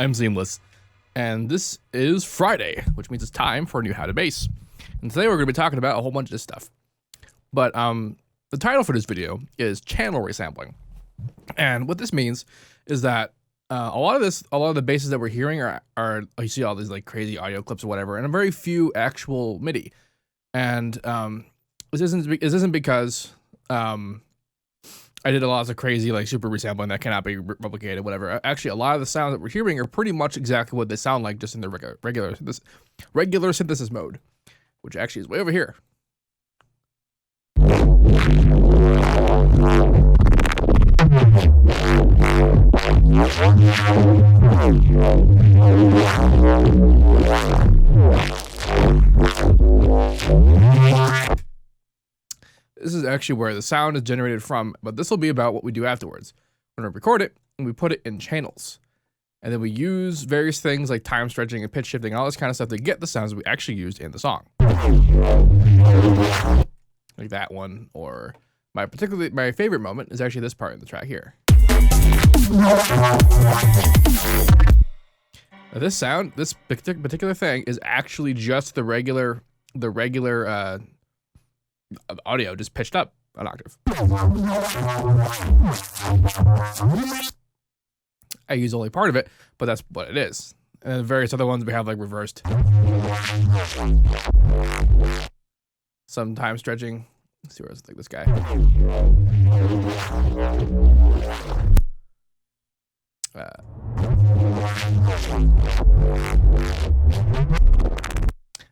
I'm Seamless, and this is Friday, which means it's time for a new How to Bass. And today we're going to be talking about a whole bunch of this stuff. But the title for this video is Channel Resampling. And what this means is that a lot of the basses that we're hearing are you see all these like crazy audio clips or whatever, and a very few actual MIDI. And this isn't because I did a lot of crazy like super resampling that cannot be replicated, whatever. Actually, a lot of the sounds that we're hearing are pretty much exactly what they sound like, just in the regular synthesis mode, which actually is way over here. This is actually where the sound is generated from, but this will be about what we do afterwards. When we record it, and we put it in channels. And then we use various things like time stretching and pitch shifting and all this kind of stuff to get the sounds that we actually used in the song. Like that one, or my favorite moment is actually this part in the track here. Now this sound, this particular thing is actually just the regular audio just pitched up an octave. I use only part of it, but that's what it is. And then various other ones we have like reversed. Some time stretching. Let's see where it's like this guy.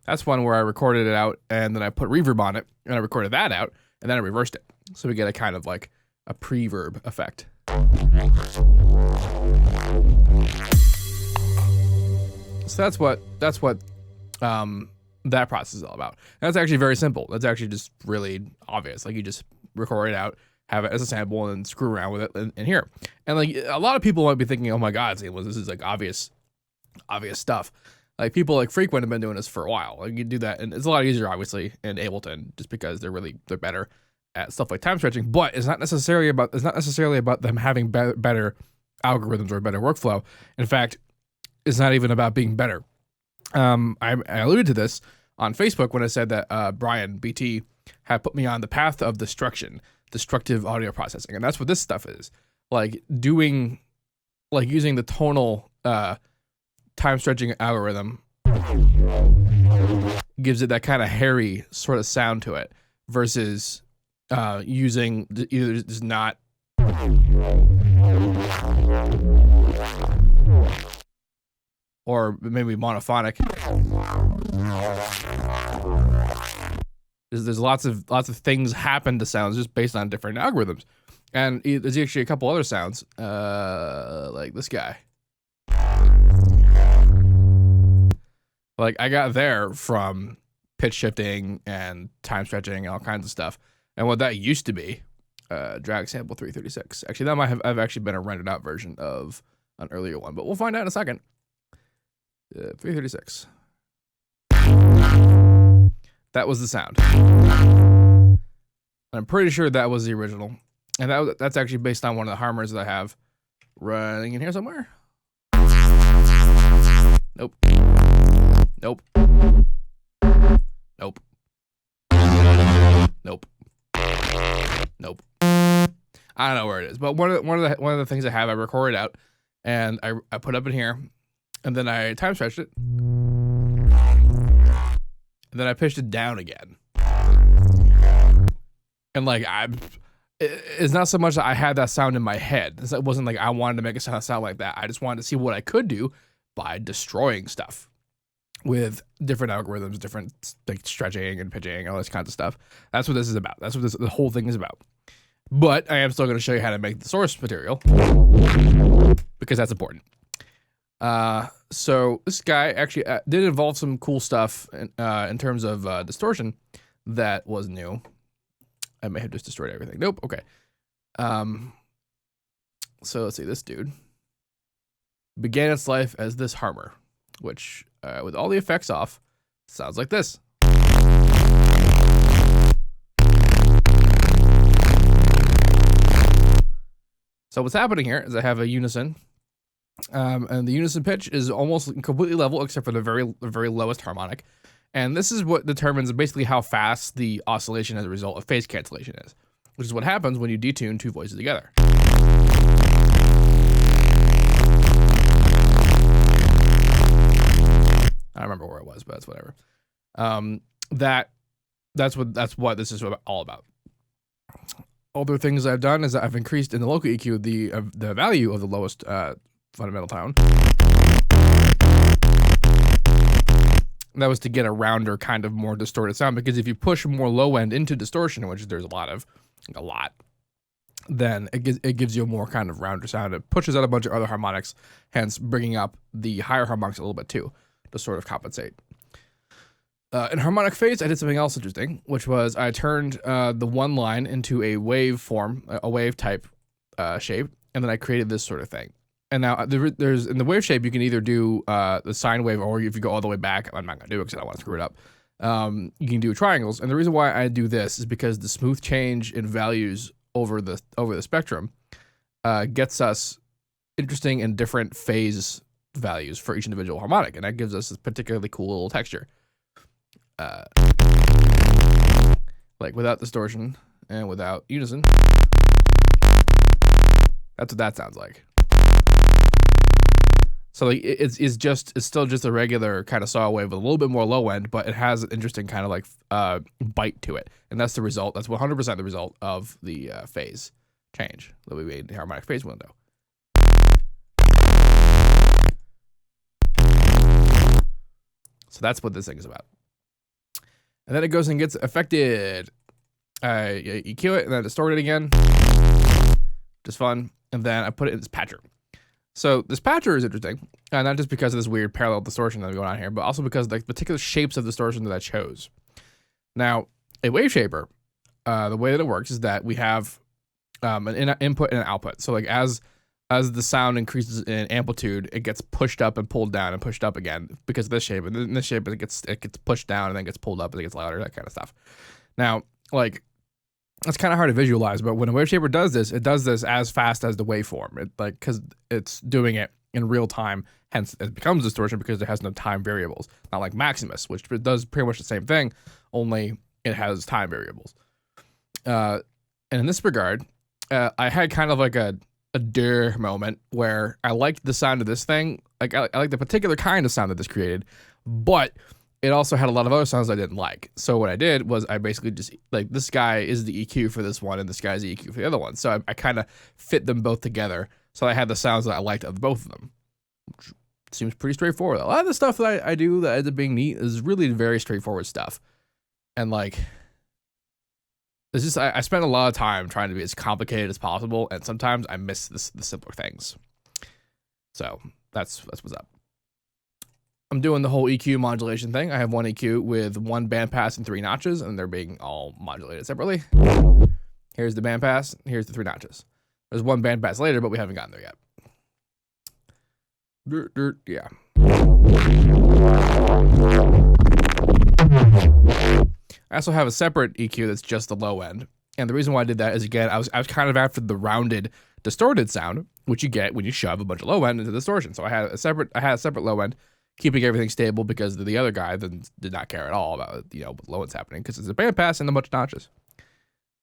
That's one where I recorded it out and then I put reverb on it and I recorded that out and then I reversed it. So we get a kind of like a pre-verb effect. So that's what that process is all about. And that's actually very simple. That's actually just really obvious. Like you just record it out, have it as a sample, and then screw around with it in here. And like a lot of people might be thinking, oh my God, this is like obvious stuff. Like people like Frequent have been doing this for a while. Like you do that, and it's a lot easier, obviously, in Ableton, just because they're better at stuff like time stretching. But it's not necessarily about them having better algorithms or better workflow. In fact, it's not even about being better. I alluded to this on Facebook when I said that Brian BT had put me on the path of destructive audio processing, and that's what this stuff is. Like using the tonal time stretching algorithm gives it that kind of hairy sort of sound to it, versus using either just not or maybe monophonic. There's lots of things happen to sounds just based on different algorithms, and there's actually a couple other sounds like this guy. Like I got there from pitch shifting and time stretching and all kinds of stuff. And what that used to be, drag sample 336. Actually, that might have actually been a rendered out version of an earlier one, but we'll find out in a second. 336. That was the sound. And I'm pretty sure that was the original. And that's actually based on one of the harmers that I have running in here somewhere. Nope. Nope. Nope. Nope. Nope. I don't know where it is, but one of the things I have, I recorded out, and I put up in here, and then I time stretched it, and then I pitched it down again. And like it's not so much that I had that sound in my head. It wasn't like I wanted to make it sound like that. I just wanted to see what I could do by destroying stuff with different algorithms, different like stretching and pitching, all this kinds of stuff. That's what this is about. That's what the whole thing is about. But I am still going to show you how to make the source material, because that's important. So this guy actually did involve some cool stuff in terms of distortion that was new. I may have just destroyed everything. Nope. Okay. So let's see. This dude began its life as this harmer, which with all the effects off, sounds like this. So what's happening here is I have a unison And the unison pitch is almost completely level except for the very lowest harmonic. And this is what determines basically how fast the oscillation as a result of phase cancellation is, which is what happens when you detune two voices together. I don't remember where it was, but that's whatever. That's what this is all about. Other things I've done is that I've increased in the local EQ the value of the lowest fundamental tone. That was to get a rounder, kind of more distorted sound, because if you push more low end into distortion, which there's a lot, then it gives you a more kind of rounder sound. It pushes out a bunch of other harmonics, hence bringing up the higher harmonics a little bit too, to sort of compensate. In harmonic phase, I did something else interesting, which was I turned the one line into a wave form, a wave type shape, and then I created this sort of thing. And now there's in the wave shape, you can either do the sine wave, or if you go all the way back, I'm not gonna do it because I don't want to screw it up. You can do triangles, and the reason why I do this is because the smooth change in values over the spectrum gets us interesting and different phase values for each individual harmonic, and that gives us this particularly cool little texture. Like without distortion and without unison. That's what that sounds like. So like it's still just a regular kind of saw wave with a little bit more low end, but it has an interesting kind of like bite to it, and that's the result. That's 100% the result of the phase change that we made in the harmonic phase window. So that's what this thing is about. And then it goes and gets affected. You EQ it and then distort it again. Just fun. And then I put it in this patcher. So this patcher is interesting, not just because of this weird parallel distortion that's going on here, but also because of the particular shapes of distortion that I chose. Now, a wave shaper, the way that it works is that we have an input and an output. So like as the sound increases in amplitude, it gets pushed up and pulled down and pushed up again because of this shape. And in this shape, it gets pushed down and then gets pulled up and it gets louder, that kind of stuff. Now, like, it's kind of hard to visualize, but when a wave shaper does this, it does this as fast as the waveform. It like because it's doing it in real time, hence it becomes distortion because it has no time variables. Not like Maximus, which does pretty much the same thing, only it has time variables. And in this regard, I had kind of like a duh moment where I liked the sound of this thing. Like I like the particular kind of sound that this created, but it also had a lot of other sounds I didn't like. So what I did was I basically just, like, this guy is the EQ for this one and this guy's the EQ for the other one. So I kind of fit them both together. So I had the sounds that I liked of both of them. Which seems pretty straightforward. A lot of the stuff that I do that ends up being neat is really very straightforward stuff. And like, it's just, I spend a lot of time trying to be as complicated as possible. And sometimes I miss the simpler things. So that's what's up. I'm doing the whole EQ modulation thing. I have one EQ with one bandpass and 3 notches, and they're being all modulated separately. Here's the bandpass, here's the 3 notches. There's one bandpass later, but we haven't gotten there yet. Yeah. I also have a separate EQ that's just the low end. And the reason why I did that is, again, I was kind of after the rounded, distorted sound, which you get when you shove a bunch of low end into distortion. So I had a separate low end, keeping everything stable because the other guy then did not care at all about what low end's happening because it's a bandpass and a bunch of notches.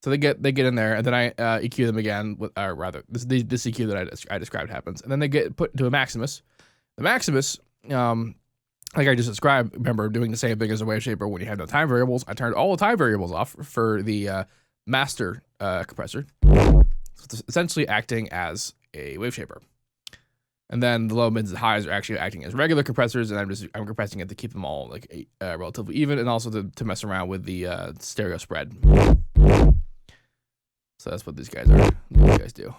So they get in there, and then I EQ them again with, or rather, this EQ that I described happens, and then they get put into a Maximus. The Maximus, like I just described, remember doing the same thing as a wave shaper when you have no time variables. I turned all the time variables off for the master compressor. So it's essentially acting as a wave shaper. And then the low, mids, and highs are actually acting as regular compressors, and I'm compressing it to keep them all like relatively even, and also to mess around with the stereo spread. So that's what these guys are. These guys do.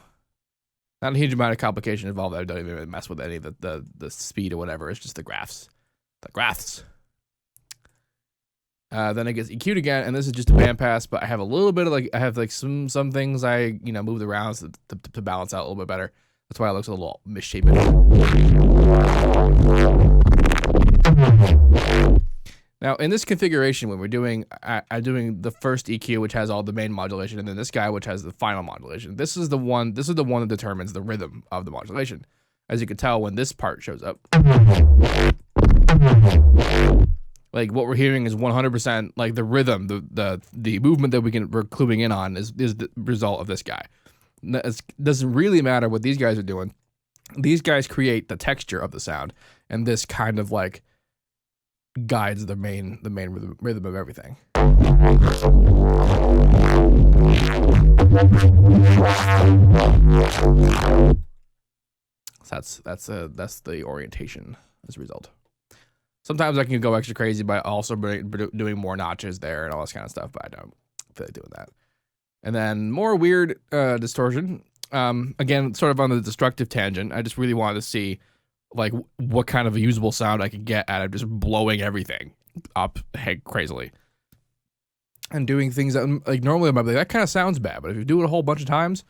Not a huge amount of complication involved. I don't even mess with any of the speed or whatever. It's just the graphs. The graphs. Then it gets EQ'd again, and this is just a bandpass, but I have a little bit of some things I moved around to balance out a little bit better. That's why it looks a little misshapen. Now, in this configuration, when we're doing, I'm doing the first EQ, which has all the main modulation, and then this guy, which has the final modulation. This is the one that determines the rhythm of the modulation. as you can tell when this part shows up. Like what we're hearing is 100% like the rhythm, the movement that we're cluing in on is the result of this guy. It doesn't really matter what these guys are doing. These guys create the texture of the sound, and this kind of like guides the main rhythm of everything. So that's the orientation as a result. Sometimes I can go extra crazy by also doing more notches there and all this kind of stuff, but I don't feel like doing that. And then more weird distortion. Again, sort of on the destructive tangent. I just really wanted to see like what kind of a usable sound I could get out of just blowing everything up crazily. And doing things that like normally I might be like, that kind of sounds bad, but if you do it a whole bunch of times,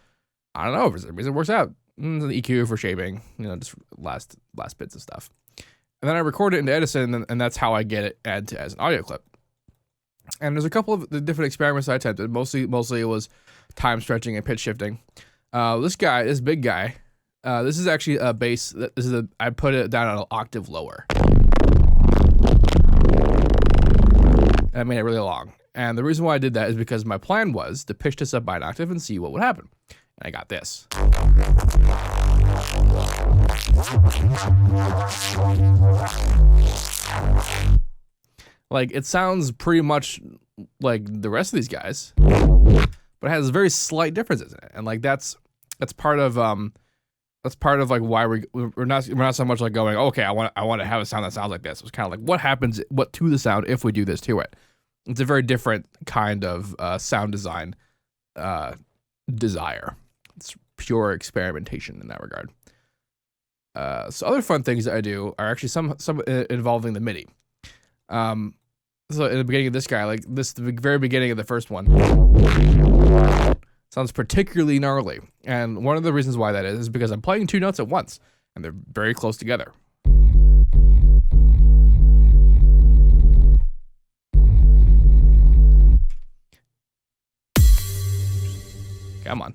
I don't know, for some reason it works out. The EQ for shaping, you know, just last bits of stuff. And then I record it into Edison, and that's how I get it add as an audio clip. And there's a couple of the different experiments I attempted. Mostly it was time stretching and pitch shifting. This big guy, this is actually a bass. I put it down an octave lower. And I made it really long. And the reason why I did that is because my plan was to pitch this up by an octave and see what would happen. And I got this. Like, it sounds pretty much like the rest of these guys, but it has very slight differences in it. And like that's part of like why we're not so much like going, okay, I want to have a sound that sounds like this. It's kind of like what happens to the sound if we do this to it. It's a very different kind of sound design desire. It's pure experimentation in that regard. So other fun things that I do are actually some involving the Midi. So in the beginning of this guy, like this, the very beginning of the first one, sounds particularly gnarly. And one of the reasons why that is because I'm playing two notes at once, and they're very close together. Come on.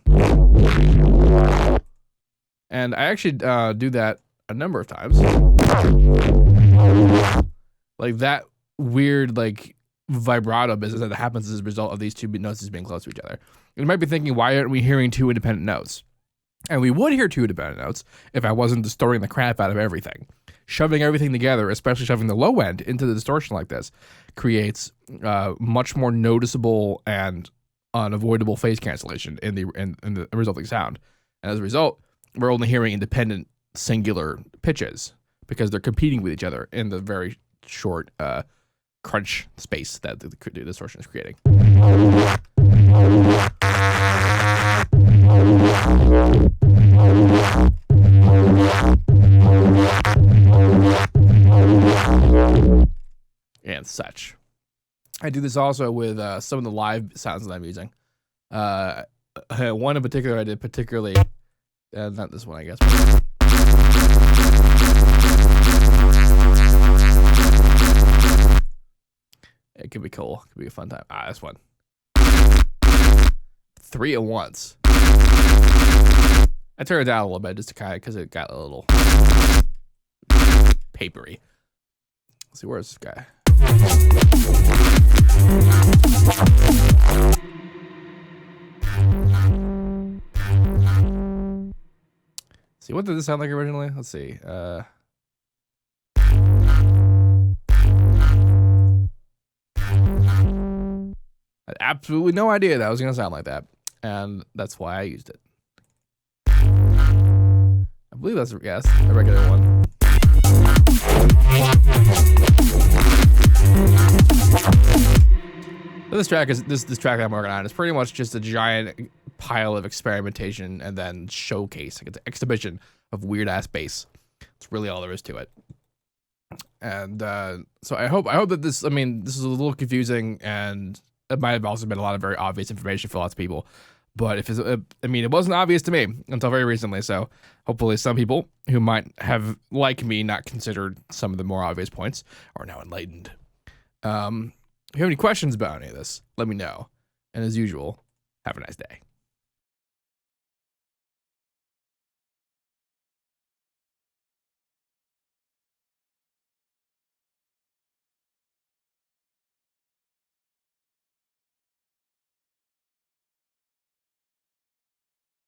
And I actually do that a number of times. Like that weird like vibrato business that happens as a result of these two notes being close to each other. You might be thinking, why aren't we hearing two independent notes? And we would hear two independent notes if I wasn't distorting the crap out of everything. Shoving everything together, especially shoving the low end into the distortion like this, creates much more noticeable and unavoidable phase cancellation in the resulting sound. And as a result, we're only hearing independent singular pitches because they're competing with each other in the very short crunch space that the distortion is creating. And such. I do this also with some of the live sounds that I'm using. One in particular I did particularly, not this one I guess. It could be cool. It could be a fun time. This one. 3 at once. I turned it down a little bit just to kind of because it got a little papery. Let's see, where's this guy? See, what did this sound like originally? Let's see. I had absolutely no idea that was going to sound like that. And that's why I used it. I believe that's, yes, a regular one. This track I'm working on is pretty much just a giant pile of experimentation and then showcase. Like it's an exhibition of weird ass bass. It's really all there is to it. And so I hope that this is a little confusing, and it might have also been a lot of very obvious information for lots of people. But if it wasn't obvious to me until very recently. So hopefully some people who might have, like me, not considered some of the more obvious points are now enlightened. If you have any questions about any of this, let me know. And as usual, have a nice day.